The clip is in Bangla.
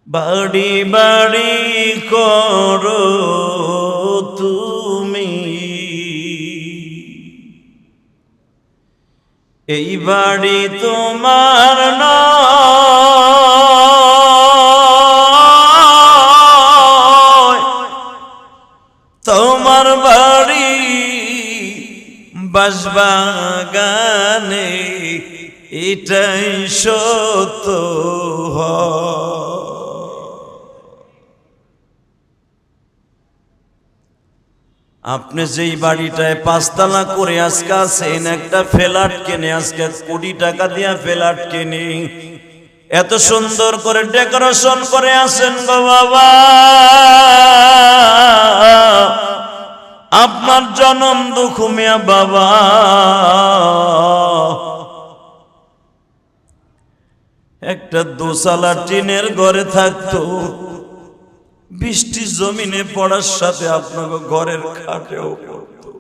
বাড়ি বাড়ি করো তুমি, এই বাড়ি তোমার নয়, তোমার বাড়ি বাঁশবাগানে, এটাই সত্য। আপনি যেই বাড়িটায় পাঁচতলা করে আজকে আছেন, একটা ফ্ল্যাট কিনে আজকে কোটি টাকা দিয়ে ফ্ল্যাট কিনে এত সুন্দর করে ডেকোরেশন করে আছেন গো বাবা, আপনার জনম দুঃখ মিয়া বাবা। একটা দোতলা টিনের ঘরে থাকতো, বৃষ্টি জমিনে পড়ার সাথে আপনাকে ঘরের খাটেও পড়তো।